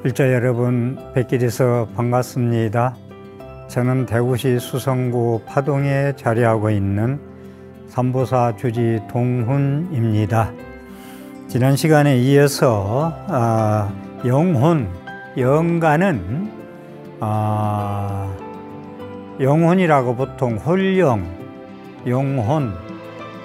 일자 여러분 뵙게 돼서 반갑습니다. 저는 대구시 수성구 파동에 자리하고 있는 삼보사 주지 동훈입니다. 지난 시간에 이어서 영혼, 영가는 영혼이라고 보통 홀령, 영혼,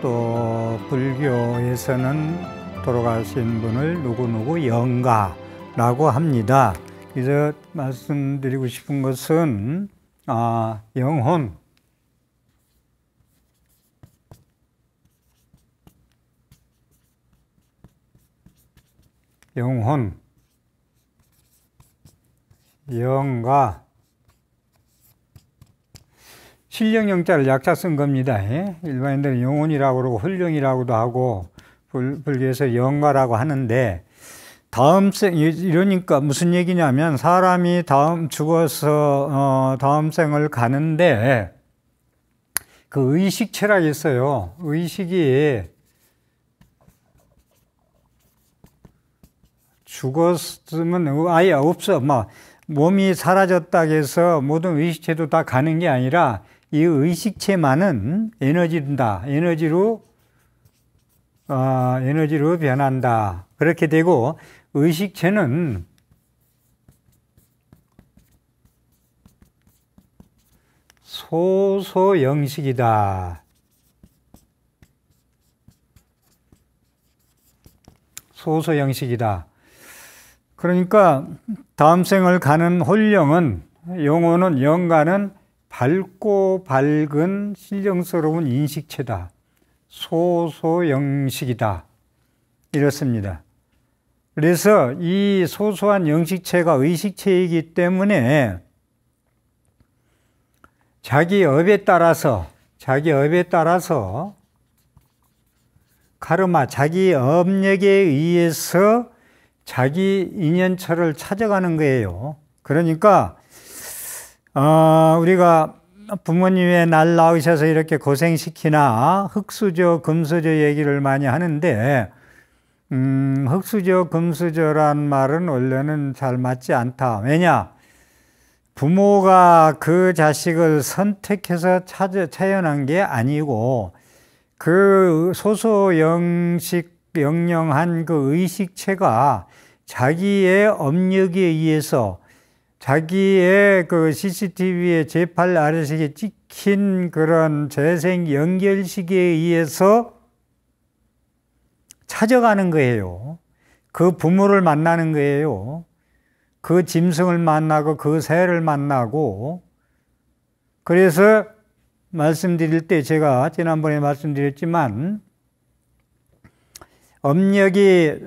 또 불교에서는 돌아가신 분을 누구누구 영가라고 합니다. 그래서 말씀드리고 싶은 것은 영혼, 영가, 신령영자를 약자 쓴 겁니다. 일반인들은 영혼이라고 그러고 홀령이라고도 하고 불교에서 영가라고 하는데, 다음 생, 이러니까 무슨 얘기냐면 사람이 죽어서 다음 생을 가는데 그 의식체라고 있어요. 의식이 죽었으면 아예 없어. 몸이 사라졌다고 해서 모든 의식체도 다 가는 게 아니라 이 의식체만은 에너지다. 에너지로 변한다. 그렇게 되고 의식체는 소소영식이다. 소소영식이다. 그러니까 다음 생을 가는 홀령은, 영혼은, 영가는 밝고 밝은 신령스러운 인식체다. 소소영식이다. 이렇습니다. 그래서 이 소소한 영식체가 의식체이기 때문에 자기 업에 따라서 카르마, 자기 업력에 의해서 자기 인연처를 찾아가는 거예요. 그러니까 우리가 부모님의 날 낳으셔서 이렇게 고생시키나 흙수저, 금수저 얘기를 많이 하는데, 흙수저, 금수저란 말은 원래는 잘 맞지 않다. 왜냐? 부모가 그 자식을 선택해서 태어난 게 아니고 그 영영한 그 의식체가 자기의 업력에 의해서, 자기의 그 CCTV에 제8 아래식에 찍힌 그런 재생 연결식에 의해서 찾아가는 거예요. 그 부모를 만나는 거예요. 그 짐승을 만나고 그 새를 만나고. 그래서 말씀드릴 때 제가 지난번에 말씀드렸지만,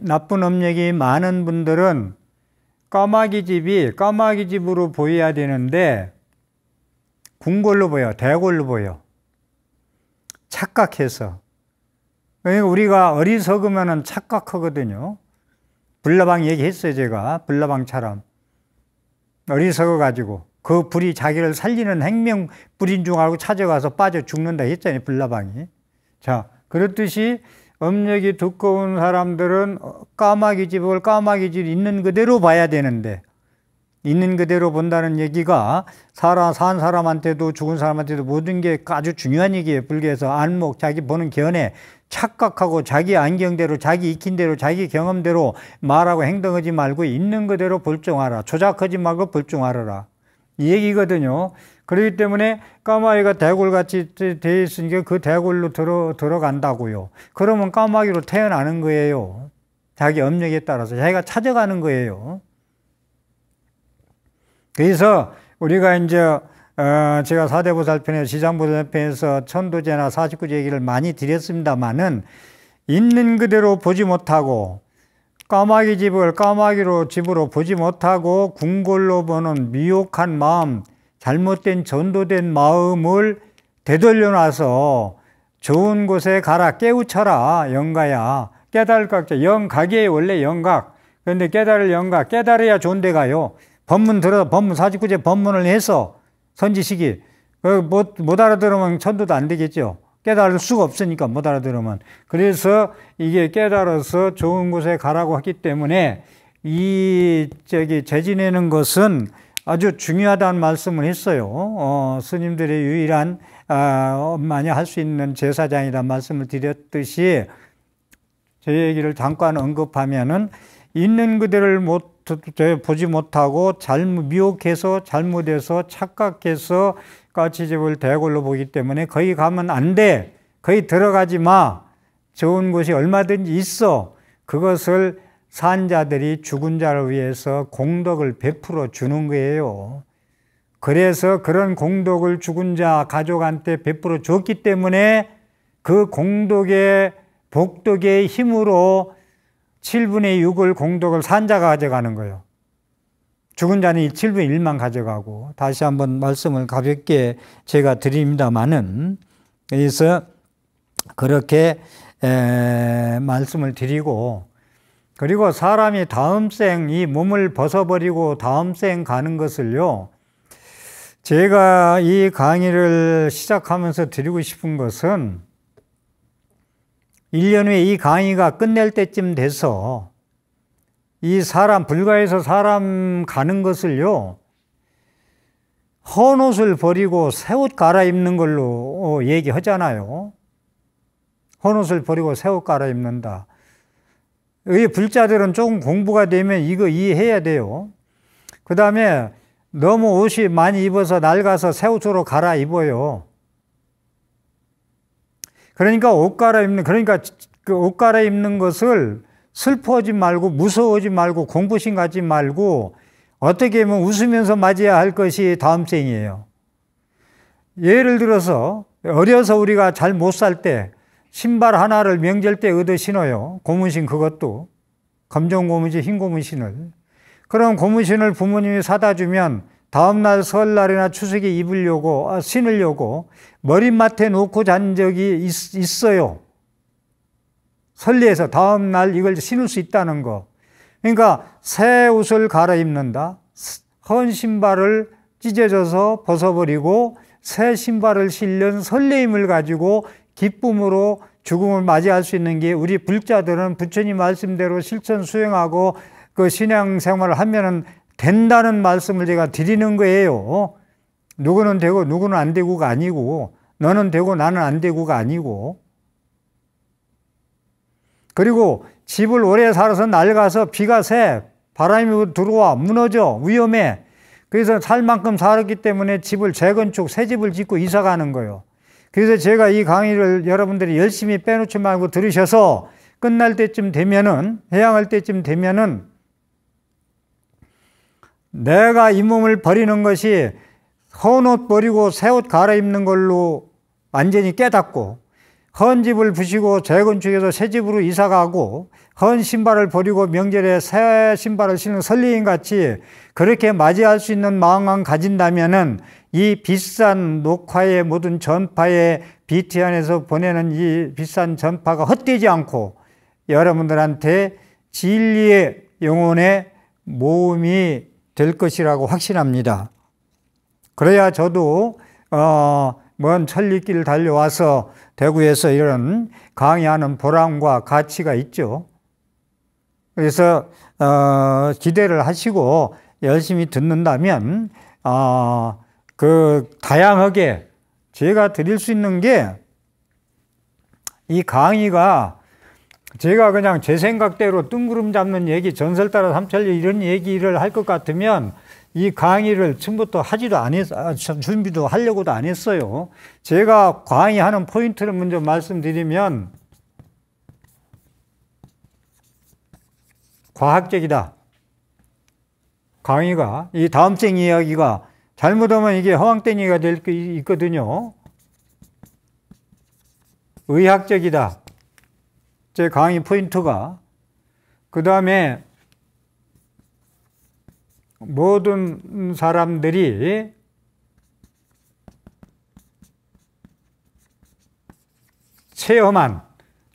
나쁜 업력이 많은 분들은 까마귀 집으로 보여야 되는데 궁궐로 보여, 대궐로 보여. 착각해서. 그러니까 우리가 어리석으면 착각하거든요. 불나방 얘기했어요, 제가. 불나방처럼. 어리석어가지고 그 불이 자기를 살리는 행명 불인 줄 알고 찾아가서 빠져 죽는다 했잖아요, 불나방이. 자, 그렇듯이 업력이 두꺼운 사람들은 까마귀 집을 있는 그대로 봐야 되는데, 있는 그대로 본다는 얘기가 산 사람한테도 죽은 사람한테도 모든 게 아주 중요한 얘기예요. 불교에서 안목, 자기 보는 견해, 착각하고 자기 안경대로, 자기 익힌대로, 자기 경험대로 말하고 행동하지 말고 있는 그대로 볼중하라. 조작하지 말고 볼중하라. 이 얘기거든요. 그렇기 때문에 까마귀가 대골같이 되어 있으니까 그 대골로 들어간다고요. 그러면 까마귀로 태어나는 거예요. 자기 업력에 따라서 자기가 찾아가는 거예요. 그래서 우리가 이제 제가 사대보살편에서, 지장보살편에서 천도제나 49제 얘기를 많이 드렸습니다만은, 있는 그대로 보지 못하고 까마귀 집으로 보지 못하고 궁궐로 보는 미혹한 마음, 잘못된 전도된 마음을 되돌려 놔서 좋은 곳에 가라, 깨우쳐라. 영가야. 깨달을 각자. 영각이에요, 원래 영각. 그런데 깨달아야 좋은 데 가요. 법문 49제 법문을 해서 선지시기. 못 알아들으면 천도도 안 되겠죠. 깨달을 수가 없으니까, 못 알아들으면. 그래서 이게 깨달아서 좋은 곳에 가라고 하기 때문에 재지내는 것은 아주 중요하다는 말씀을 했어요. 스님들의 유일한 많이 할 수 있는 제사장이라는 말씀을 드렸듯이 제 얘기를 잠깐 언급하면은 있는 그대를 보지 못하고 미혹해서 잘못해서 착각해서 까치집을 대궐로 보기 때문에 거기 가면 안 돼. 거기 들어가지 마. 좋은 곳이 얼마든지 있어. 그것을 산자들이 죽은 자를 위해서 공덕을 베풀어 주는 거예요. 그래서 그런 공덕을 죽은 자 가족한테 베풀어 줬기 때문에 그 공덕의 복덕의 힘으로 7분의 6을 공덕을 산자가 가져가는 거예요. 죽은 자는 7분의 1만 가져가고, 다시 한번 말씀을 가볍게 제가 드립니다마는, 그래서 그렇게 말씀을 드리고, 그리고 사람이 다음 생 이 몸을 벗어버리고 다음 생 가는 것을요, 제가 이 강의를 시작하면서 드리고 싶은 것은 1년 후에 이 강의가 끝낼 때쯤 돼서 이 불가에서 사람 가는 것을요, 헌 옷을 버리고 새 옷 갈아입는 걸로 얘기하잖아요. 헌 옷을 버리고 새 옷 갈아입는다. 이 불자들은 조금 공부가 되면 이거 이해해야 돼요. 그 다음에 너무 옷이 많이 입어서 낡아서 새 옷으로 갈아입어요. 그러니까 그 옷 갈아입는 것을 슬퍼하지 말고 무서워하지 말고 공부심 갖지 말고 어떻게 보면 웃으면서 맞이해야 할 것이 다음 생이에요. 예를 들어서 어려서 우리가 잘 못 살 때 신발 하나를 명절 때 얻어 신어요. 고무신, 그것도 검정 고무신, 흰 고무신을. 그럼 고무신을 부모님이 사다 주면 다음날 설날이나 추석에 신으려고 머리맡에 놓고 잔 적이 있어요. 설레서 다음날 이걸 신을 수 있다는 거. 그러니까 새 옷을 갈아입는다. 헌 신발을 찢어져서 벗어버리고 새 신발을 신는 설레임을 가지고 기쁨으로 죽음을 맞이할 수 있는 게, 우리 불자들은 부처님 말씀대로 실천 수행하고 그 신앙생활을 하면은 된다는 말씀을 제가 드리는 거예요. 누구는 되고 누구는 안 되고가 아니고, 너는 되고 나는 안 되고가 아니고. 그리고 집을 오래 살아서 낡아서 비가 새, 바람이 들어와 무너져, 위험해. 그래서 살 만큼 살았기 때문에 집을 재건축, 새 집을 짓고 이사 가는 거예요. 그래서 제가 이 강의를 여러분들이 열심히 빼놓지 말고 들으셔서 끝날 때쯤 되면은, 해양할 때쯤 되면은 내가 이 몸을 버리는 것이 헌 옷 버리고 새 옷 갈아입는 걸로 완전히 깨닫고, 헌 집을 부시고 재건축해서 새 집으로 이사가고, 헌 신발을 버리고 명절에 새 신발을 신는 설레임 같이 그렇게 맞이할 수 있는 마음만 가진다면은 이 비싼 녹화의 모든 전파의 BTN에서 보내는 이 비싼 전파가 헛되지 않고 여러분들한테 진리의 영혼의 모험이 될 것이라고 확신합니다. 그래야 저도 먼 천리길을 달려와서 대구에서 이런 강의하는 보람과 가치가 있죠. 그래서 기대를 하시고 열심히 듣는다면 다양하게 제가 드릴 수 있는 게, 이 강의가 제가 그냥 제 생각대로 뜬구름 잡는 얘기, 전설 따라 삼천리 이런 얘기를 할 것 같으면 이 강의를 처음부터 하지도 안 했어요. 준비도 하려고도 안 했어요. 제가 강의하는 포인트를 먼저 말씀드리면, 과학적이다. 강의가, 이 다음 생 이야기가 잘못하면 이게 허황된 될 게 있거든요. 의학적이다. 제 강의 포인트가. 그 다음에 모든 사람들이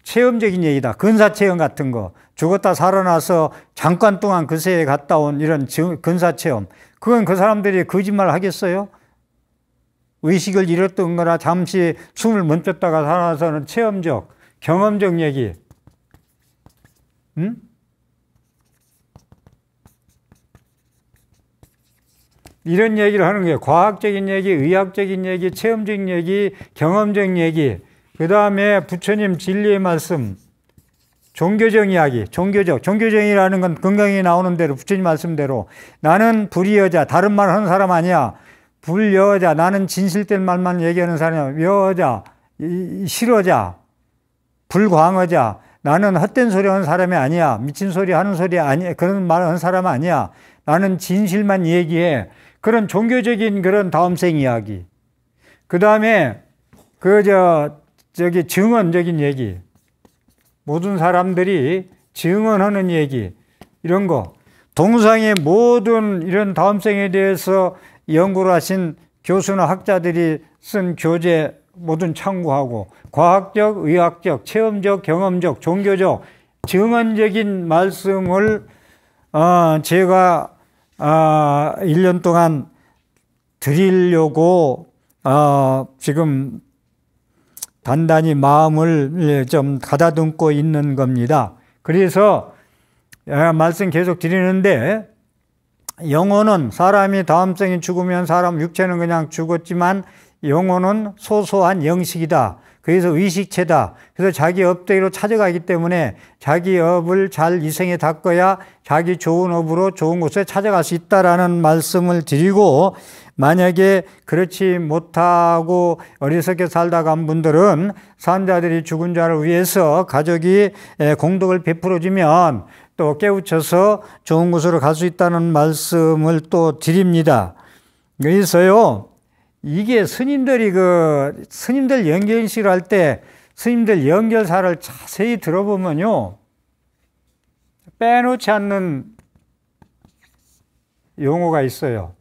체험적인 얘기다. 근사체험 같은 거. 죽었다 살아나서 잠깐 동안 그 세에 갔다 온 이런 근사체험. 그건 그 사람들이 거짓말 하겠어요? 의식을 잃었던 거나 잠시 숨을 멈췄다가 살아나서는 체험적, 경험적 얘기. 이런 얘기를 하는 거예요. 과학적인 얘기, 의학적인 얘기, 체험적인 얘기, 경험적인 얘기. 그 다음에 부처님 진리의 말씀, 종교적 이야기, 종교적이라는 건 건강에 나오는 대로 부처님 말씀대로 나는 불의여자, 다른 말 하는 사람 아니야. 불여자, 나는 진실된 말만 얘기하는 사람이야. 여자, 실어자, 불광어자, 나는 헛된 소리 하는 사람이 아니야. 미친 소리 하는 소리 아니야. 그런 말 하는 사람 아니야. 나는 진실만 얘기해. 그런 종교적인 그런 다음생 이야기. 그 다음에 저기 증언적인 얘기. 모든 사람들이 증언하는 얘기. 이런 거. 동상의 모든 이런 다음생에 대해서 연구를 하신 교수나 학자들이 쓴 교재 모든 참고하고 과학적, 의학적, 체험적, 경험적, 종교적, 증언적인 말씀을 제가 1년 동안 드리려고 지금 단단히 마음을 좀 가다듬고 있는 겁니다. 그래서 말씀 계속 드리는데 영혼은 사람이 다음 생에 죽으면 사람 육체는 그냥 죽었지만 영혼은 소소한 영식이다. 그래서 의식체다. 그래서 자기 업대로 찾아가기 때문에 자기 업을 잘 이생에 닦아야 자기 좋은 업으로 좋은 곳에 찾아갈 수 있다라는 말씀을 드리고, 만약에 그렇지 못하고 어리석게 살다 간 분들은 산자들이 죽은 자를 위해서 가족이 공덕을 베풀어주면 또 깨우쳐서 좋은 곳으로 갈 수 있다는 말씀을 또 드립니다. 그래서요, 이게 스님들 연결식을 할 때 스님들 연결사를 자세히 들어보면요, 빼놓지 않는 용어가 있어요.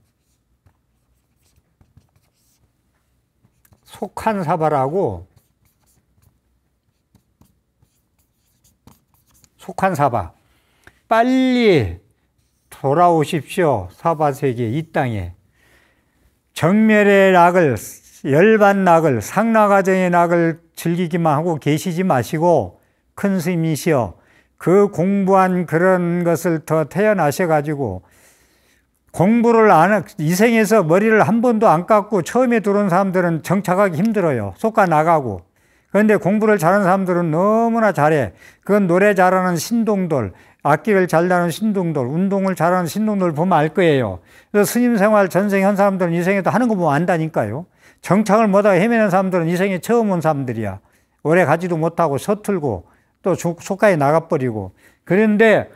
속한사바라고, 속한사바. 빨리 돌아오십시오. 사바세계 이 땅에. 정멸의 낙을, 열반낙을, 상나가정의 낙을 즐기기만 하고 계시지 마시고 큰 스님이시여 그 공부한 그런 것을 더 태어나셔가지고 공부를 이 생에서 머리를 한 번도 안 깎고 처음에 들어온 사람들은 정착하기 힘들어요. 속가 나가고. 그런데 공부를 잘하는 사람들은 너무나 잘해. 그건 노래 잘하는 신동들, 악기를 잘 다루는 신동들, 운동을 잘하는 신동들 보면 알 거예요. 그래서 스님 생활 전생 한 사람들은 이 생에도 하는 거 보면 안다니까요. 정착을 못하고 헤매는 사람들은 이 생에 처음 온 사람들이야. 오래 가지도 못하고 서툴고 또 속가에 나가버리고. 그런데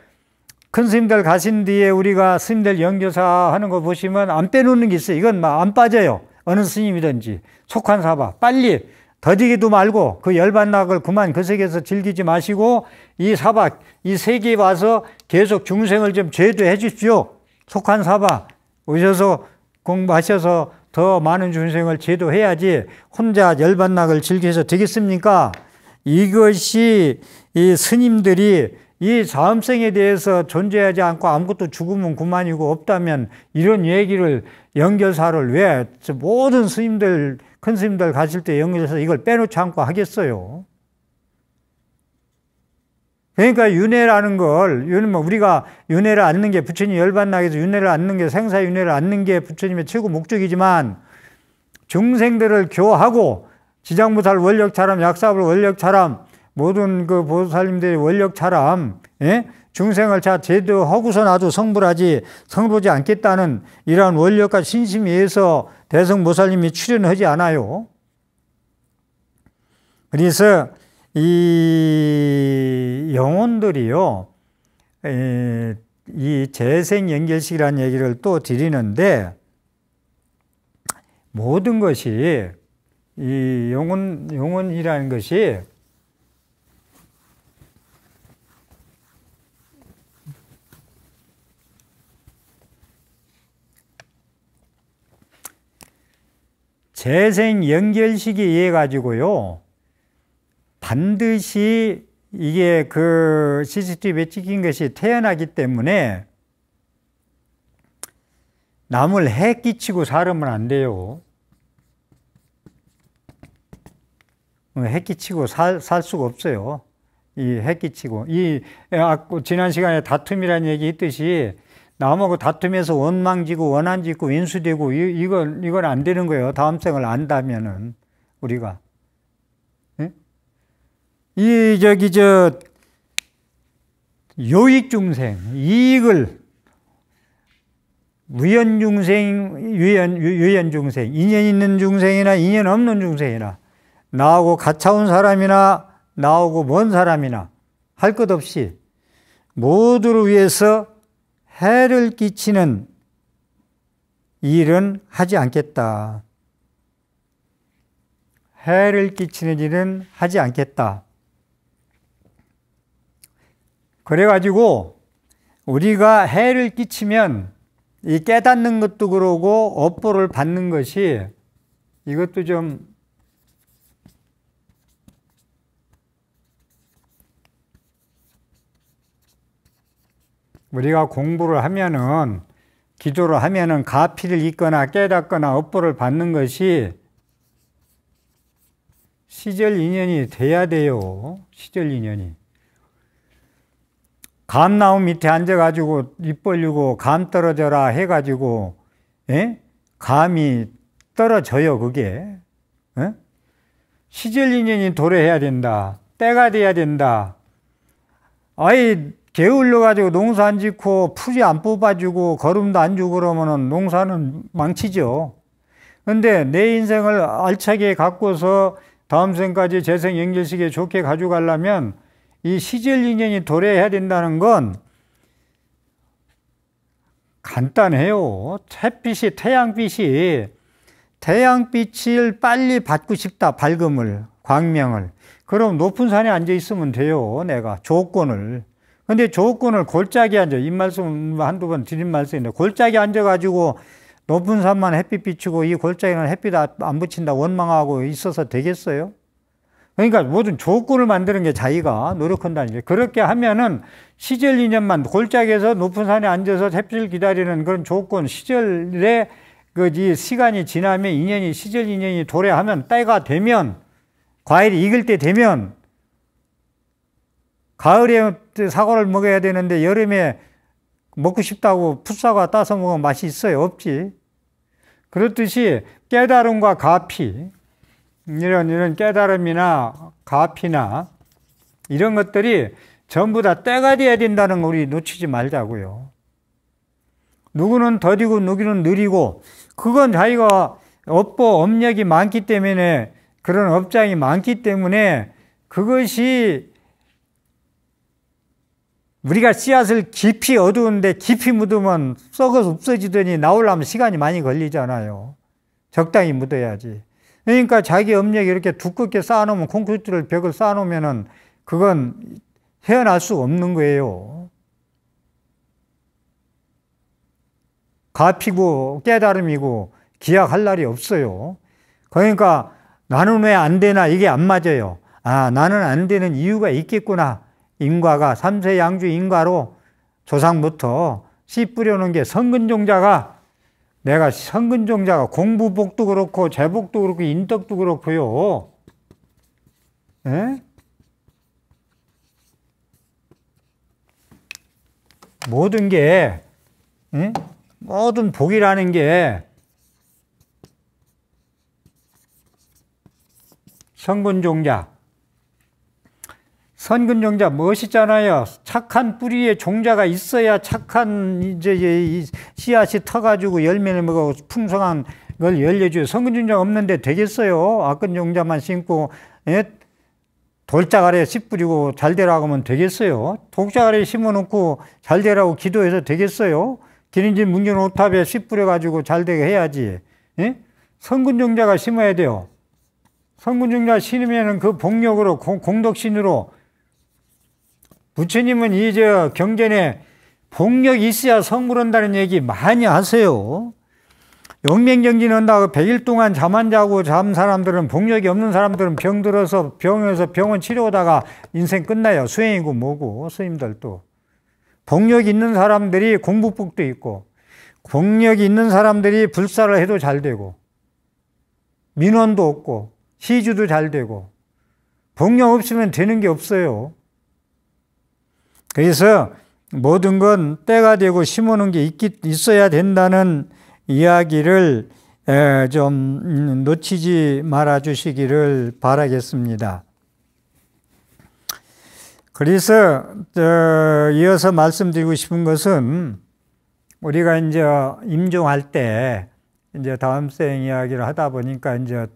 큰 스님들 가신 뒤에 우리가 스님들 연교사 하는 거 보시면 안 빼놓는 게 있어요. 이건 막 안 빠져요. 어느 스님이든지. 속한사바. 빨리 더디기도 말고 그 열반낙을 그만 그 세계에서 즐기지 마시고 이 사바, 이 세계에 와서 계속 중생을 좀 제도해 주십시오. 속한사바. 오셔서 공부하셔서 더 많은 중생을 제도해야지 혼자 열반낙을 즐겨서 되겠습니까? 이것이 이 스님들이 이 다음생에 대해서 존재하지 않고 아무것도 죽으면 그만이고 없다면 이런 얘기를 연결사를 왜 모든 스님들, 큰 스님들 가실 때 연결해서 이걸 빼놓지 않고 하겠어요? 그러니까 윤회라는 걸, 우리가 윤회를 안는 게 부처님 열반낙에서 윤회를 안는 게 생사윤회를 안는 게 부처님의 최고 목적이지만 중생들을 교하고 지장보살 원력차람, 약사불 원력차람, 모든 그 보살님들의 원력차람, 예? 중생을 제도하고서 나도 성불하지 않겠다는 이러한 원력과 신심에 의해서 대성보살님이 출연하지 않아요. 그래서 이 영혼들이요, 이 재생연결식이라는 얘기를 또 드리는데, 모든 것이, 이 영혼이라는 것이 재생연결식에 의해 가지고요, 반드시 이게 그 CCTV에 찍힌 것이 태어나기 때문에 남을 해 끼치고 살으면 안 돼요. 해 끼치고 살 수가 없어요. 이 해 끼치고. 지난 시간에 다툼이라는 얘기 했듯이 남하고 다투면서 원망지고 원한짓고 왼수되고 이건 안 되는 거예요. 다음 생을 안다면은 우리가. 예? 요익중생, 이익을 위연중생, 유연중생, 인연 있는 중생이나 인연 없는 중생이나 나하고 가까운 사람이나 나하고 먼 사람이나 할 것 없이 모두를 위해서 해를 끼치는 일은 하지 않겠다. 해를 끼치는 일은 하지 않겠다. 그래가지고 우리가 해를 끼치면 이 깨닫는 것도 그러고 업보를 받는 것이 이것도 좀 우리가 공부를 하면은 기도를 하면은 가피를 잊거나 깨닫거나 업보를 받는 것이 시절 인연이 돼야 돼요. 시절 인연이. 감나무 밑에 앉아가지고 입 벌리고 감 떨어져라 해가지고 감이 떨어져요. 그게 시절 인연이 도래해야 된다. 때가 돼야 된다. 아이 게을러가지고 농사 안 짓고 풀이 안 뽑아주고 거름도 안 주고 그러면은 농사는 망치죠. 근데 내 인생을 알차게 갖고서 다음 생까지 재생 연결시키게 좋게 가져가려면 이 시절 인연이 도래해야 된다는 건 간단해요. 햇빛이 태양빛을 빨리 받고 싶다. 밝음을, 광명을. 그럼 높은 산에 앉아 있으면 돼요. 내가 조건을. 근데 조건을 골짜기에 앉아, 이 말씀 한두 번 드린 말씀인데 골짜기에 앉아가지고 높은 산만 햇빛 비추고 이 골짜기는 햇빛 안 비친다 원망하고 있어서 되겠어요? 그러니까 모든 조건을 만드는 게 자기가 노력한다는 거예요. 그렇게 하면은 시절 인연만 골짜기에서 높은 산에 앉아서 햇빛을 기다리는 그런 조건, 시절의 그 시간이 지나면 인연이, 시절 인연이 도래하면 때가 되면, 과일이 익을 때 되면, 가을에 사과를 먹어야 되는데 여름에 먹고 싶다고 풋사과 따서 먹으면 맛이 있어요? 없지. 그렇듯이 깨달음과 가피, 이런 깨달음이나 가피나 이런 것들이 전부 다 때가 돼야 된다는 거 우리 놓치지 말자고요. 누구는 더디고 누구는 느리고 그건 자기가 업력이 많기 때문에 그런 업장이 많기 때문에 그것이 우리가 씨앗을 깊이 어두운데 깊이 묻으면 썩어서 없어지더니 나오려면 시간이 많이 걸리잖아요. 적당히 묻어야지. 그러니까 자기 업력이 이렇게 두껍게 쌓아놓으면 콘크리트를 벽을 쌓아놓으면은 그건 헤어날 수가 없는 거예요. 가피고 깨달음이고 기약할 날이 없어요. 그러니까 나는 왜 안 되나 이게 안 맞아요. 아, 나는 안 되는 이유가 있겠구나. 인과가 삼세 양주 인과로 조상부터 씨 뿌려놓은 게 성근종자가 내가 성근종자가 공부복도 그렇고 제복도 그렇고 인덕도 그렇고요. 에? 모든 게 모든 복이라는 게 성근종자. 선근종자 멋있잖아요. 착한 뿌리에 종자가 있어야 착한 이제 씨앗이 터가지고 열매를 먹고 풍성한 걸 열려줘요. 선근종자가 없는데 되겠어요? 악근종자만 심고 돌짝 아래에 씨 뿌리고 잘 되라고 하면 되겠어요? 독짝 아래에 심어놓고 잘 되라고 기도해서 되겠어요? 기린진 문경 오탑에 씨 뿌려가지고 잘 되게 해야지. 선근종자가 심어야 돼요. 선근종자 심으면 그 복력으로 공덕신으로 부처님은 경전에 복력이 있어야 성불 한다는 얘기 많이 하세요. 영맹정진 한다고 100일 동안 잠 안 자고 잠 사람들은 복력이 없는 사람들은 병들어서 병원에서 병원 치료하다가 인생 끝나요. 수행이고 뭐고 스님들도. 복력이 있는 사람들이 공부복도 있고 복력이 있는 사람들이 불사를 해도 잘 되고 민원도 없고 시주도 잘 되고 복력 없으면 되는 게 없어요. 그래서 모든 건 때가 되고 심어놓은 게 있어야 된다는 이야기를 좀 놓치지 말아 주시기를 바라겠습니다. 그래서 이어서 말씀드리고 싶은 것은 우리가 이제 임종할 때 이제 다음 생 이야기를 하다 보니까 이제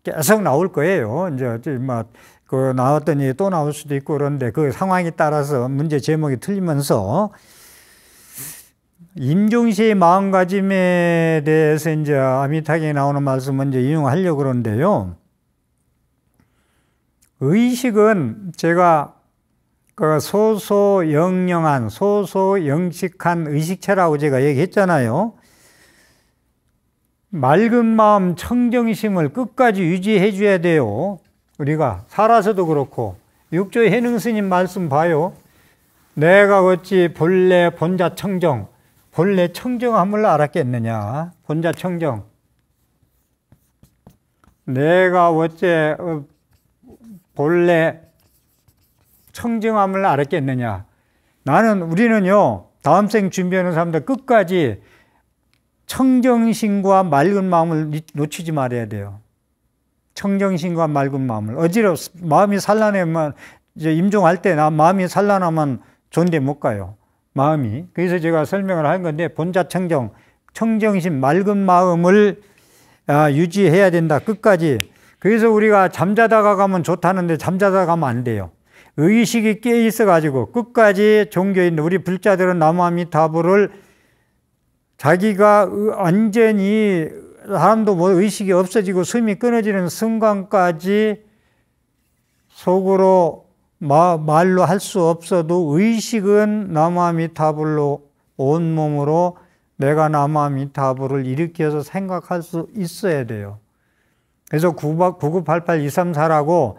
계속 나올 거예요. 이제 막 그 나왔더니 또 나올 수도 있고 그런데 그 상황에 따라서 문제 제목이 틀리면서 임종 시의 마음가짐에 대해서 이제 아미타경에 나오는 말씀 먼저 인용하려고 그러는데요. 의식은 제가 그 소소영영한, 소소영식한 의식체라고 제가 얘기했잖아요. 맑은 마음, 청정심을 끝까지 유지해 줘야 돼요. 우리가 살아서도 그렇고. 육조 해능 스님 말씀 봐요. 내가 어찌 본래 본자 청정, 본래 청정함을 알았겠느냐. 본자 청정. 내가 어째 본래 청정함을 알았겠느냐. 우리는요, 다음 생 준비하는 사람들 끝까지 청정심과 맑은 마음을 놓치지 말아야 돼요. 청정심과 맑은 마음을. 마음이 산란하면, 이제 임종할 때 마음이 산란하면 좋은데 못 가요. 마음이. 그래서 제가 설명을 한 건데, 본자 청정, 청정심, 맑은 마음을 유지해야 된다. 끝까지. 그래서 우리가 잠자다가 가면 좋다는데 잠자다가 가면 안 돼요. 의식이 깨 있어가지고 끝까지 종교인 우리 불자들은 나무아미타불을 자기가 완전히 사람도 뭐 의식이 없어지고 숨이 끊어지는 순간까지 속으로 말로 할 수 없어도 의식은 나무아미타불로 온몸으로 내가 나무아미타불을 일으켜서 생각할 수 있어야 돼요. 그래서 9988234라고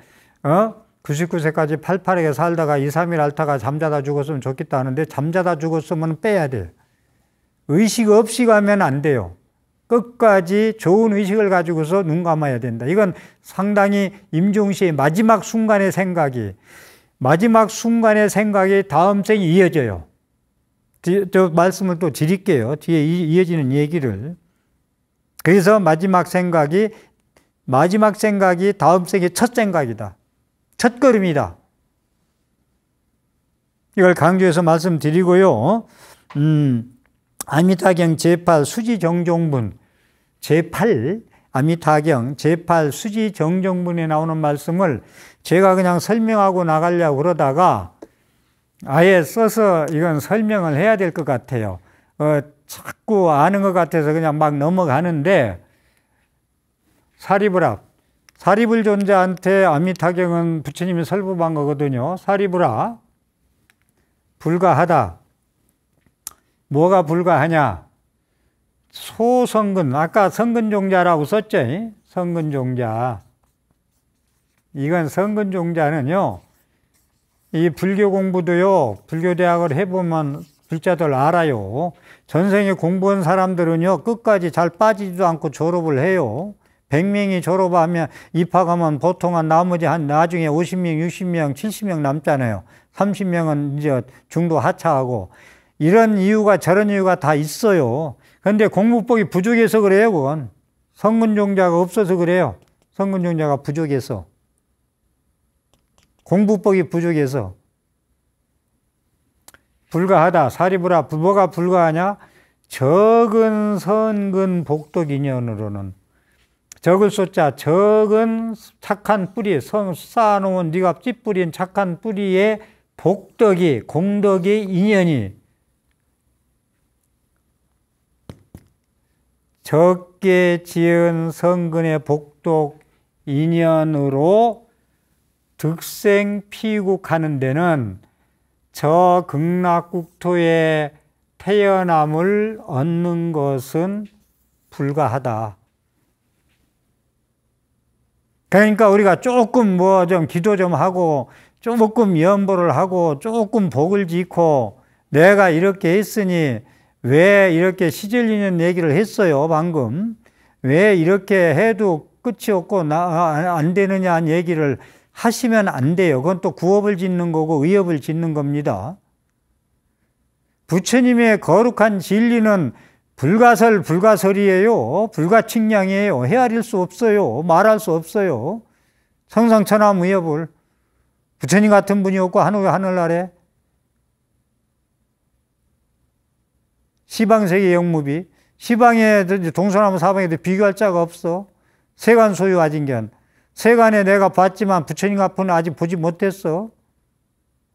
99세까지 88에게 살다가 2, 3일 앓다가 잠자다 죽었으면 좋겠다 하는데 잠자다 죽었으면 빼야 돼요. 의식 없이 가면 안 돼요. 끝까지 좋은 의식을 가지고서 눈 감아야 된다. 이건 상당히 임종시의 마지막 순간의 생각이 다음 생에 이어져요. 저 말씀을 또 드릴게요. 뒤에 이어지는 얘기를. 그래서 마지막 생각이 다음 생의 첫 생각이다. 첫걸음이다. 이걸 강조해서 말씀드리고요. 아미타경 제8 수지정종분 제8 아미타경 제8 수지정종분에 나오는 말씀을 제가 그냥 설명하고 나가려고 그러다가 아예 써서 이건 설명을 해야 될 것 같아요. 자꾸 아는 것 같아서 그냥 막 넘어가는데 사리불 존재한테 아미타경은 부처님이 설법한 거거든요. 사리불아, 불가하다. 뭐가 불가하냐? 소성근, 아까 성근종자라고 썼죠? 성근종자. 이건 성근종자는요, 이 불교 공부도요, 불교대학을 해보면 불자들 알아요. 전생에 공부한 사람들은요, 끝까지 잘 빠지지도 않고 졸업을 해요. 100명이 졸업하면 입학하면 보통 나머지 나중에 50명, 60명, 70명 남잖아요. 30명은 이제 중도 하차하고. 이런 이유가 저런 이유가 다 있어요. 그런데 공부법이 부족해서 그래요, 그건. 성근종자가 없어서 그래요. 성근종자가 부족해서. 공부법이 부족해서. 불가하다. 사리불아. 뭐가 불가하냐? 적은 선근 복덕 인연으로는. 적을 쏟자. 적은 착한 뿌리, 쌓아놓은 네가 찌뿌린 착한 뿌리에 복덕이, 공덕의 인연이 적게 지은 성근의 복덕 인연으로 득생 피국하는 데는 저 극락국토에 태어남을 얻는 것은 불가하다. 그러니까 우리가 조금 뭐 좀 기도 좀 하고 조금 연보를 하고 조금 복을 짓고 내가 이렇게 했으니 왜 이렇게 시절리는 얘기를 했어요, 방금. 왜 이렇게 해도 끝이 없고 안 되느냐는 얘기를 하시면 안 돼요. 그건 또 구업을 짓는 거고 의업을 짓는 겁니다. 부처님의 거룩한 진리는 불가설이에요. 불가칭량이에요. 헤아릴 수 없어요. 말할 수 없어요. 성상천하무여불. 부처님 같은 분이 없고 하늘 아래 시방세계 영무비. 시방에 동서남북 사방에도 비교할 자가 없어. 세간 소유 아진견. 세간에 내가 봤지만 부처님 같은 분은 아직 보지 못했어.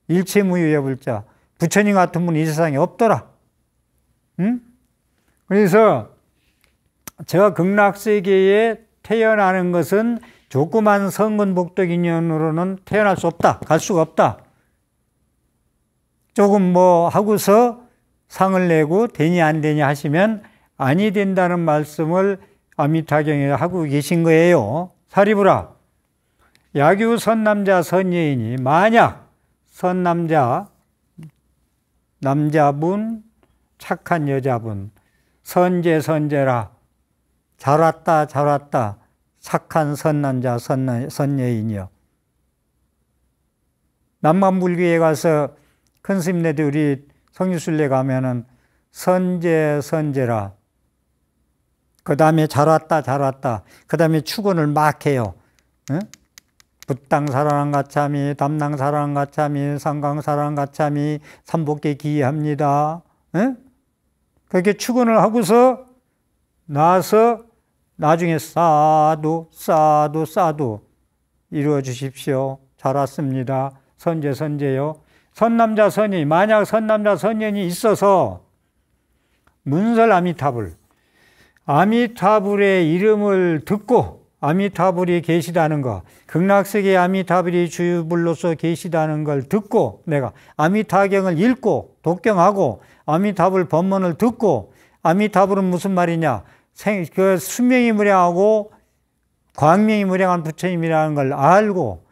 일체무유여불자. 부처님 같은 분은 이 세상에 없더라. 응? 그래서 저 극락세계에 태어나는 것은 조그만 성근복덕 인연으로는 태어날 수 없다. 갈 수가 없다. 조금 뭐 하고서 상을 내고 되니 안 되니 하시면 아니 된다는 말씀을 아미타경에 하고 계신 거예요. 사리부라. 야규 선남자 선여인이 만약 선남자 남자분 착한 여자분 선제라 잘 왔다 착한 선남자 선여인이요. 남만불교에 가서 큰 스님네들 우리 성유순례 가면은 선제라 그 다음에 잘 왔다 그 다음에 축원을 막 해요. 응? 붓당사랑가참이 담당사랑가참이 상강사랑가참이 삼복계 기합니다. 응? 그렇게 축원을 하고서 나서 나중에 사도 이루어 주십시오. 잘 왔습니다. 선제요. 선남자 선이 만약 선남자 선연이 있어서 문설 아미타불의 이름을 듣고 아미타불이 계시다는 거, 극락세계 아미타불이 주불로서 계시다는 걸 듣고 내가 아미타경을 읽고 독경하고 아미타불 법문을 듣고 아미타불은 무슨 말이냐? 그 수명이 무량하고 광명이 무량한 부처님이라는 걸 알고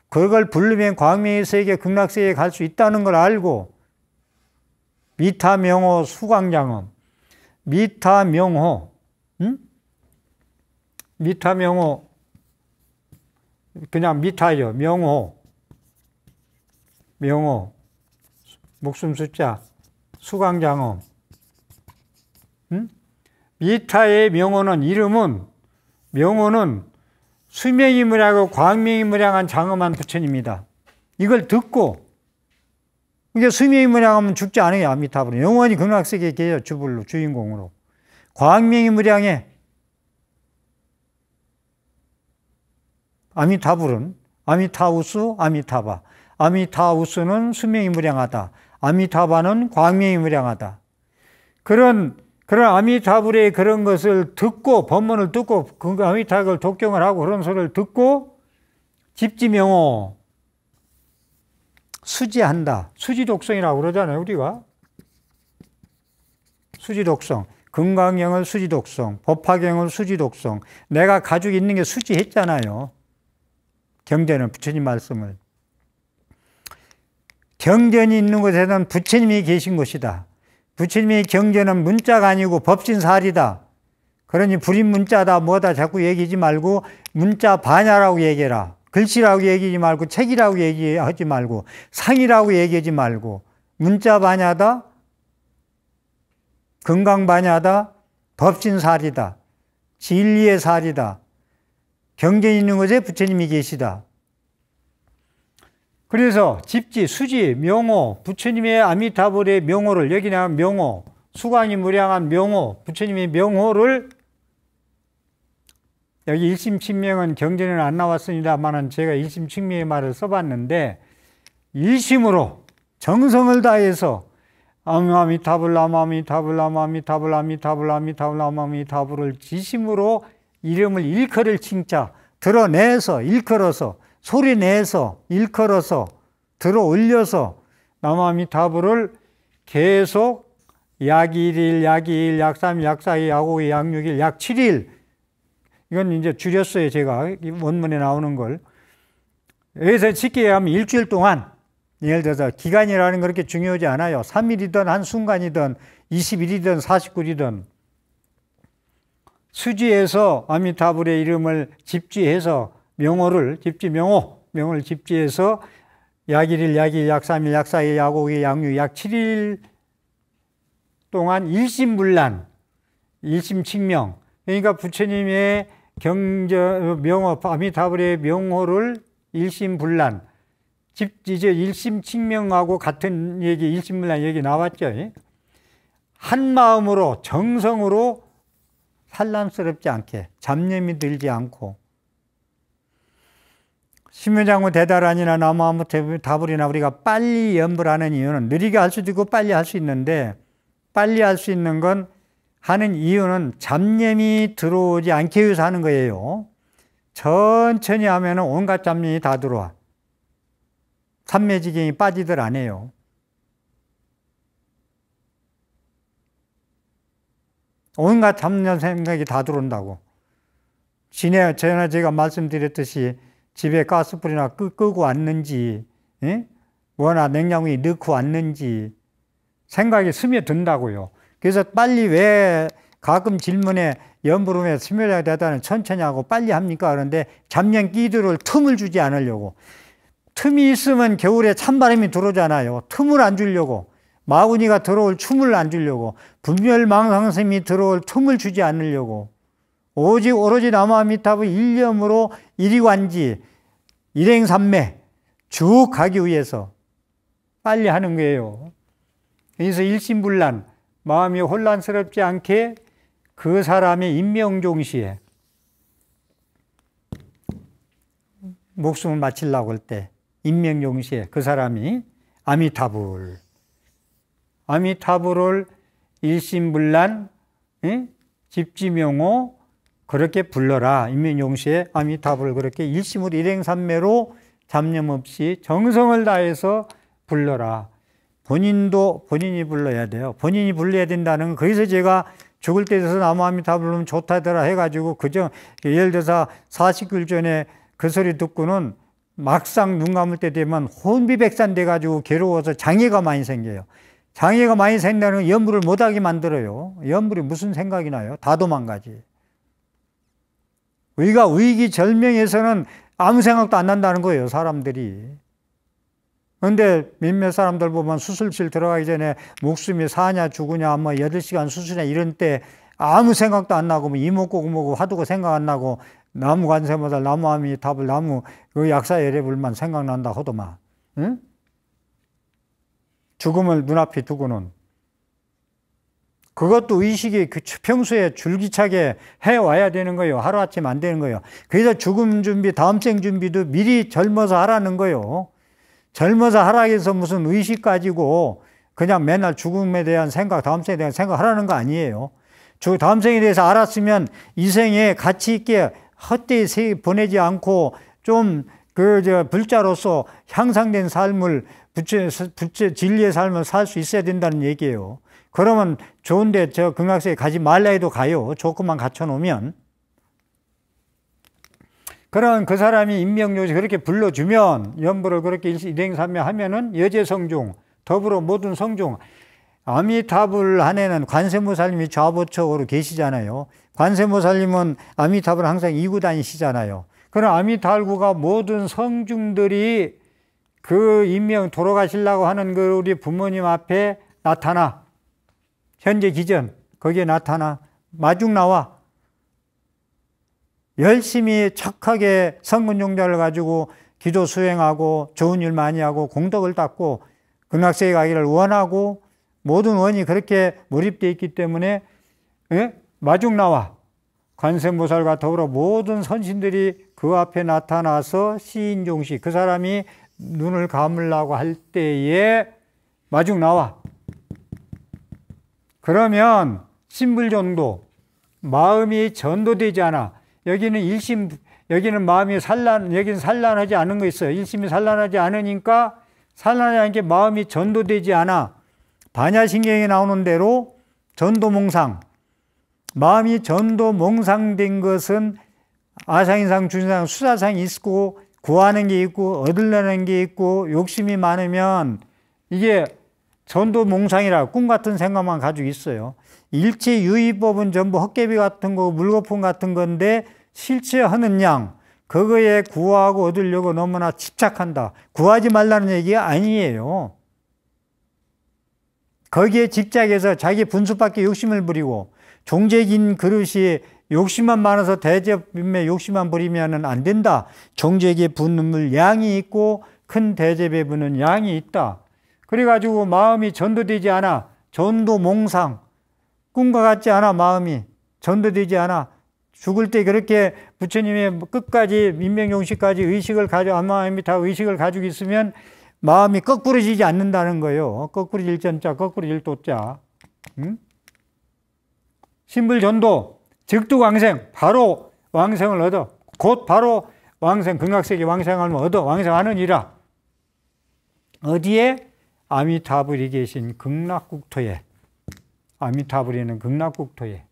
그걸 부르면 광명의 세계, 극락세계에 갈 수 있다는 걸 알고 미타명호 수광장엄 미타명호 응? 미타명호 그냥 미타요. 명호 목숨 숫자 수광장엄 응? 미타의 명호는 명호는 수명이 무량하고 광명이 무량한 장엄한 부처님이다. 이걸 듣고 이게 수명이 무량하면 죽지 않아요. 아미타불은 영원히 극락세계에 계셔. 주불로 주인공으로. 광명이 무량해. 아미타불은 아미타우스 아미타바. 아미타우스는 수명이 무량하다. 아미타바는 광명이 무량하다. 그런 아미타불의 그런 것을 듣고 법문을 듣고 그 아미타불 독경을 하고 그런 소리를 듣고 집지명호 수지한다. 수지독성이라고 그러잖아요. 우리가 수지독성 금강경을 수지독성 법화경을 수지독성 내가 가지고 있는 게 수지했잖아요. 경전은 부처님 말씀을 경전이 있는 곳에는 부처님이 계신 곳이다. 부처님의 경전은 문자가 아니고 법신사리다. 그러니 불인 문자다 뭐다 자꾸 얘기하지 말고 문자 반야라고 얘기해라. 글씨라고 얘기하지 말고 책이라고 얘기하지 말고 상이라고 얘기하지 말고 문자 반야다. 건강 반야다. 법신사리다. 진리의 사리다. 경전이 있는 곳에 부처님이 계시다. 그래서 집지, 수지, 명호, 부처님의 아미타불의 명호를 여기 나온 명호, 수광이 무량한 명호, 부처님의 명호를 여기 일심칙명은 경전에는 안 나왔습니다만은 제가 일심칙명의 말을 써봤는데 일심으로 정성을 다해서 아미타불 아미타불을 지심으로 이름을 일컬을 칭자 드러내서 일컬어서 소리내서 일컬어서 들어 올려서 남아미타불을 계속 약 1일, 약 2일, 약 3일, 약 4일, 약 5일, 약 6일, 약 7일 이건 이제 줄였어요. 제가 원문에 나오는 걸. 여기서 쉽게 얘기하면 일주일 동안 예를 들어서 기간이라는 건 그렇게 중요하지 않아요. 3일이든 한순간이든 20일이든 49일이든 수지해서 아미타불의 이름을 집지해서 명호를 명호를 집지해서 약 1일, 약 2일, 약 3일, 약 4일, 약 5일, 약 6일, 약 7일 동안 일심불란, 일심칙명. 그러니까 부처님의 명호, 아미타불의 명호를 일심불란. 이제 일심칙명하고 같은 얘기, 일심불란 얘기 나왔죠. 한 마음으로, 정성으로 산란스럽지 않게, 잡념이 들지 않고. 심유장구 대다란이나 나무아미타불이나 우리가 빨리 연불하는 이유는 느리게 할 수도 있고 빨리 할 수 있는데, 빨리 할 수 있는 건 하는 이유는 잡념이 들어오지 않게 위해서 하는 거예요. 천천히 하면 온갖 잡념이 다 들어와. 삼매지경이 빠지들 안 해요. 온갖 잡념 생각이 다 들어온다고. 전에 제가 말씀드렸듯이 집에 가스불이나 끄고 왔는지, 뭐나 냉장고에 넣고 왔는지 생각이 스며든다고요. 그래서 빨리 왜 가끔 질문에 연불음에 스며야 되다는 천천히 하고 빨리 합니까? 그런데 잡념 끼들을 틈을 주지 않으려고. 틈이 있으면 겨울에 찬바람이 들어오잖아요. 틈을 안 주려고. 마구니가 들어올 틈을 안 주려고. 분별망상심이 들어올 틈을 주지 않으려고. 오로지 나무아미타불 일념으로 일이관지, 일행삼매 쭉 가기 위해서 빨리 하는 거예요. 그래서 일심불란, 마음이 혼란스럽지 않게 그 사람의 인명종시에 목숨을 바치려고 할 때 인명종시에 그 사람이 아미타불을 일심불란, 집지명호 그렇게 불러라. 인명종시에 아미타불을 그렇게 일심으로 일행삼매로 잡념 없이 정성을 다해서 불러라. 본인이 불러야 돼요. 본인이 불러야 된다는 건, 거기서 제가 죽을 때 돼서 나무아미타불 부르면 좋다더라 해가지고, 예를 들어서 40일 전에 그 소리 듣고는 막상 눈 감을 때 되면 혼비백산 돼가지고 괴로워서 장애가 많이 생겨요. 장애가 많이 생기는 건 연불을 못하게 만들어요. 연불이 무슨 생각이 나요? 다 도망가지. 우리가 의기절명에서는 아무 생각도 안 난다는 거예요, 사람들이. 그런데 몇몇 사람들 보면 수술실 들어가기 전에 목숨이 사냐 죽으냐, 8시간 수술이냐 이런 때 아무 생각도 안 나고, 이목고 화두고 생각 안 나고, 나무 관세모살, 나무아미타불, 나무 그 약사예례불만 생각난다 하더만. 응? 죽음을 눈앞에 두고는. 그것도 의식이 평소에 줄기차게 해와야 되는 거예요. 하루아침 안 되는 거예요. 그래서 죽음 준비, 다음 생 준비도 미리 젊어서 하라는 거예요. 젊어서 하라고 해서 무슨 의식 가지고 그냥 맨날 죽음에 대한 생각, 다음 생에 대한 생각 하라는 거 아니에요. 다음 생에 대해서 알았으면 이 생에 가치 있게 헛되이 보내지 않고 좀 불자로서 향상된 삶을, 진리의 삶을 살 수 있어야 된다는 얘기예요. 그러면 좋은데 극락세계 가지 말라 해도 가요. 조금만 갖춰놓으면. 그런 그 사람이 인명요지 그렇게 불러주면, 연불을 그렇게 일행삼매 하면은 여제성중, 더불어 모든 성중, 아미타불 안에는 관세모살님이 좌보척으로 계시잖아요. 관세모살님은 아미타불 항상 이고 다니시잖아요. 그럼 아미타불구가 모든 성중들이 그 인명 돌아가시려고 하는 그 우리 부모님 앞에 나타나. 현재 기전, 거기에 나타나. 마중 나와. 열심히 착하게 성문용자를 가지고 기도 수행하고 좋은 일 많이 하고 공덕을 닦고 극락세계 가기를 원하고, 모든 원이 그렇게 몰입되어 있기 때문에 마중 나와. 관세음보살과 더불어 모든 선신들이 그 앞에 나타나서 시인종시, 그 사람이 눈을 감으려고 할 때에 마중 나와. 그러면 신불전도, 마음이 전도되지 않아. 여기는 마음이 여기는 산란하지 않은 거 있어요. 일심이 산란하지 않으니까, 산란하지 않게 마음이 전도되지 않아. 반야신경에 나오는 대로 전도몽상, 마음이 전도몽상된 것은 아상인상, 주신상, 수사상이 있고, 구하는 게 있고, 얻으려는 게 있고, 욕심이 많으면 이게 전도몽상이라 꿈 같은 생각만 가지고 있어요. 일체 유의법은 전부 헛개비 같은 거, 물거품 같은 건데, 실체 하는 양, 그거에 구하고 얻으려고 너무나 집착한다. 구하지 말라는 얘기가 아니에요. 거기에 집착해서 자기 분수밖에 욕심을 부리고 종제긴 그릇이 욕심만 많아서 대접에 욕심만 부리면 안 된다. 종제기에 붓는 물 양이 있고 큰 대접에 부는 양이 있다. 그래가지고 마음이 전도되지 않아. 전도 몽상. 꿈과 같지 않아. 마음이 전도되지 않아. 죽을 때 그렇게 부처님의 끝까지 민명용시까지 의식을 가지고 아마미타 의식을 가지고 있으면 마음이 거꾸로지지 않는다는 거예요. 거꾸로질 전자, 거꾸로질 도자. 응? 신불전도, 즉두왕생, 바로 왕생을 얻어. 곧 바로 왕생, 극락세계 왕생하면 얻어. 왕생하느니라. 어디에? 아미타불이 계신 극락국토에. 아미타불이는 극락국토에.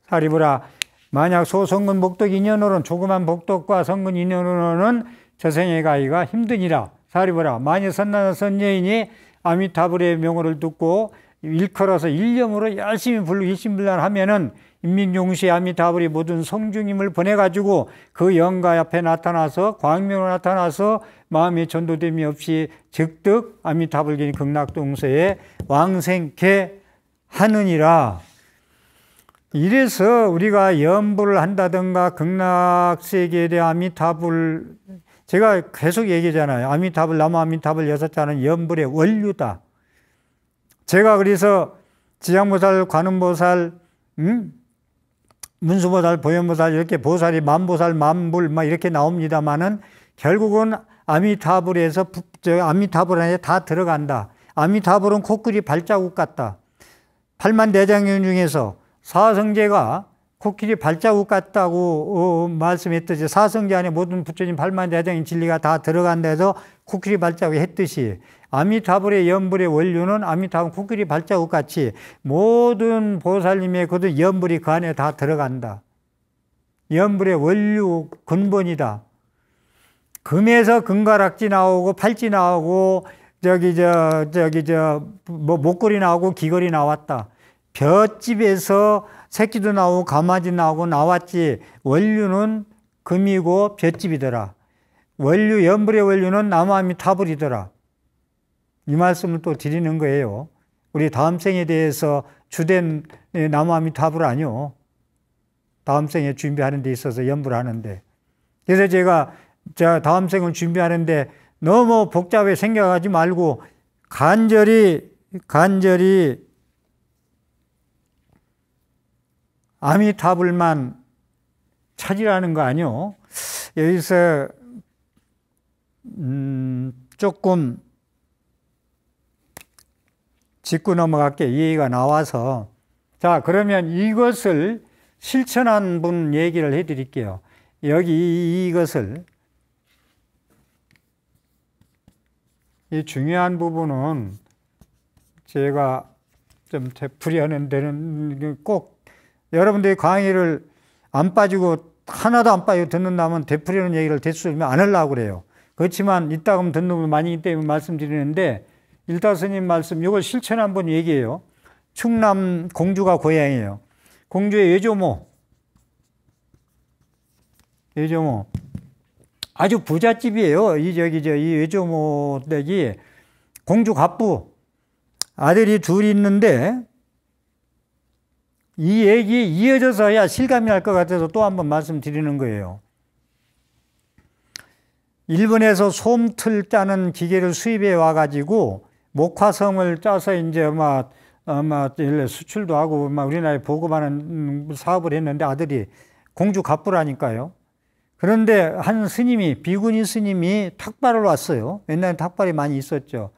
사리부라, 만약 소성근 복덕 인연으로는 조그만 복덕과 성근 인연으로는 저생에 가기가 힘드니라. 사리부라, 만약 선나는 선여인이 아미타불의 명호를 듣고 일컬어서 일념으로 열심히 불러 일심불란하면은 인민용시 아미타불이 모든 성중임을 보내가지고 그 영가 앞에 나타나서 광명으로 나타나서 마음의 전도됨이 없이 즉득 아미타불계인 극락동서에 왕생케 하느니라. 이래서 우리가 염불을 한다든가 극락세계에 대한 아미타불, 제가 계속 얘기하잖아요. 아미타불, 나무 아미타불 6자는 염불의 원류다. 제가 그래서 지장보살, 관음보살, 문수보살, 보현보살 이렇게 보살이 만보살, 만불 막 이렇게 나옵니다만은 결국은 아미타불에서 아미타불 안에 다 들어간다. 아미타불은 코끼리 발자국 같다. 8만 대장경 중에서 사성제가 코끼리 발자국 같다고 말씀했듯이 사성제 안에 모든 부처님 8만 대장경 진리가 다 들어간다 해서 코끼리 발자국 했듯이 아미타불의 염불의 원료는 아미타불 코끼리 발자국 같이 모든 보살님의 그 염불이 그 안에 다 들어간다. 염불의 원료 근본이다. 금에서 금가락지 나오고 팔찌 나오고 목걸이 나오고 귀걸이 나왔다. 볏집에서 새끼도 나오고 가마지 나오고 나왔지 원료는 금이고 볏집이더라. 원료, 염불의 원료는 나무아미타불이더라. 이 말씀을 또 드리는 거예요. 우리 다음 생에 대해서 주된 나무아미타불 아니요. 다음 생에 준비하는 데 있어서 염불하는데. 그래서 제가 다음 생을 준비하는데 너무 복잡하게 생각하지 말고 간절히 아미타불만 찾으라는 거 아니요. 여기서 조금 짚고 넘어갈게. 이해가 나와서. 자, 그러면 이것을 실천한 분 얘기를 해드릴게요. 여기 이것을 이 중요한 부분은 제가 좀 되풀이하는 데는 꼭 여러분들이 강의를 안 빠지고 하나도 안 빠지고 듣는다면 되풀이하는 얘기를 대수면 안 하려고 그래요. 그렇지만 이따금 듣는 분 많이 있기 때문에 말씀드리는데 일타스님 말씀 이걸 실천한 분 얘기해요. 충남 공주가 고향이에요. 공주의 외조모 아주 부잣집이에요. 이 외조모 댁이 공주 갑부 아들이 둘이 있는데 이 얘기 이어져서야 실감이 날 것 같아서 또 한번 말씀드리는 거예요. 일본에서 솜틀 짜는 기계를 수입해 와가지고 목화성을 짜서 이제 아마 수출도 하고 막 우리나라에 보급하는 사업을 했는데 아들이 공주 갑부라니까요. 그런데 한 스님이 비구니 스님이 탁발을 왔어요. 옛날에 탁발이 많이 있었죠.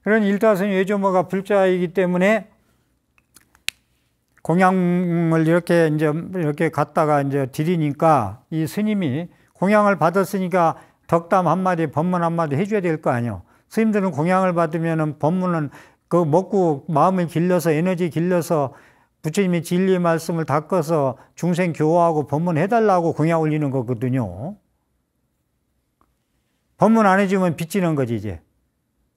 그런 일타스님 외조모가 불자이기 때문에 공양을 이렇게 갖다가 이제 드리니까 이 스님이 공양을 받았으니까 덕담 한마디, 법문 한마디 해줘야 될 거 아니에요. 스님들은 공양을 받으면은 법문은 그 먹고 마음을 길러서 에너지 길러서 부처님의 진리의 말씀을 닦아서 중생 교화하고 법문 해달라고 공양 올리는 거거든요. 법문 안 해주면 빚지는 거지 이제.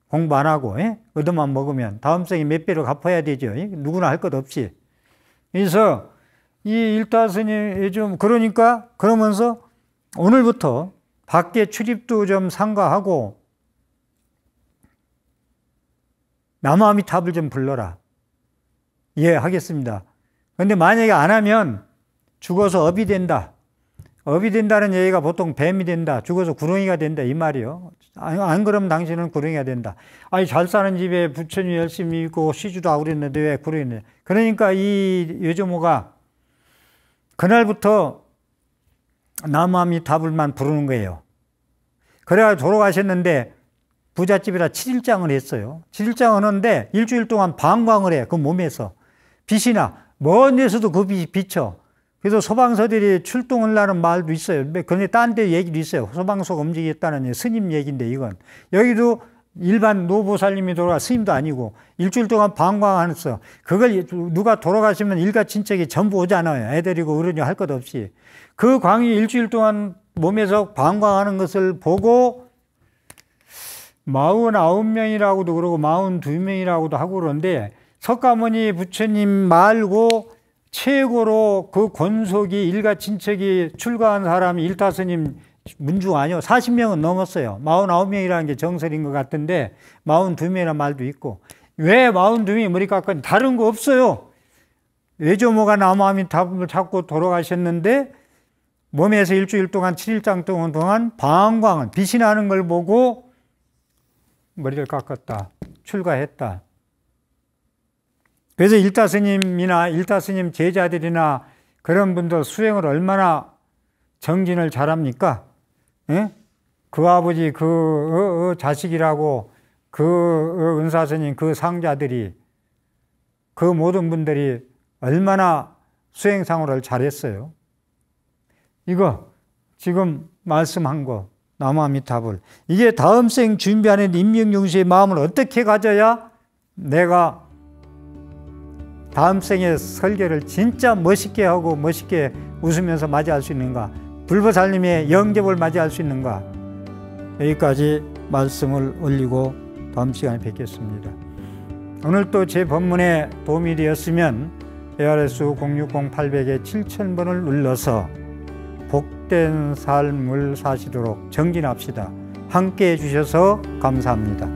공부 안 하고 얻어만 먹으면 다음 생에 몇 배로 갚아야 되죠. 누구나 할 것 없이. 그래서 이 일타스님이 좀 그러면서 오늘부터 밖에 출입도 좀 삼가하고 나무아미타불 좀 불러라. 예, 하겠습니다. 근데 만약에 안 하면 죽어서 업이 된다. 업이 된다는 얘기가 보통 뱀이 된다. 죽어서 구렁이가 된다. 이 말이요. 안 그러면 당신은 구렁이가 된다. 아니, 잘 사는 집에 부처님 열심히 있고 시주도 하고 그랬는데 왜 구렁이냐. 그러니까 이 외조모가 그날부터 나무아미타불만 부르는 거예요. 그래가지고 돌아가셨는데 부잣집이라 7일장을 했어요. 7일장 하는데 일주일 동안 방광을 해. 그 몸에서. 빛이 나. 먼 데서도 그 빛이 비쳐. 그래서 소방서들이 출동하려는 말도 있어요. 그런데 딴 데 얘기도 있어요. 소방서가 움직였다는 스님 얘기인데 이건. 여기도 일반 노보살님이 돌아가 스님도 아니고 일주일 동안 방광하면서 그걸 누가 돌아가시면 일가 친척이 전부 오잖아요. 애 데리고 어른이 할 것 없이. 그 광이 일주일 동안 몸에서 방광하는 것을 보고 49명이라고도 그러고 42명이라고도 하고 그러는데 석가모니 부처님 말고 최고로 그 권속이 일가 친척이 출가한 사람이 일타스님 문중 아니요. 40명은 넘었어요. 49명이라는 게 정설인 것 같은데 42명이라는 말도 있고. 왜 42명이 머리 깎았는지 다른 거 없어요. 외조모가 나무아미타불을 찾고 돌아가셨는데 몸에서 일주일 동안 7일장 동안 방광은 빛이 나는 걸 보고 머리를 깎았다. 출가했다. 그래서 일타스님이나 일타스님 제자들이나 그런 분들 수행을 얼마나 정진을 잘합니까? 예? 그 아버지, 그 자식이라고 그 은사스님, 그 상자들이 그 모든 분들이 얼마나 수행상호를 잘했어요. 이거 지금 말씀한 거 나무아미타불 이게 다음 생 준비하는 임명용수의 마음을 어떻게 가져야 내가 다음 생의 설계를 진짜 멋있게 하고 멋있게 웃으면서 맞이할 수 있는가? 불보살님의 영접을 맞이할 수 있는가? 여기까지 말씀을 올리고 다음 시간에 뵙겠습니다. 오늘 또 제 법문에 도움이 되었으면 ARS 060-800에 7000번을 눌러서 복된 삶을 사시도록 정진합시다. 함께 해주셔서 감사합니다.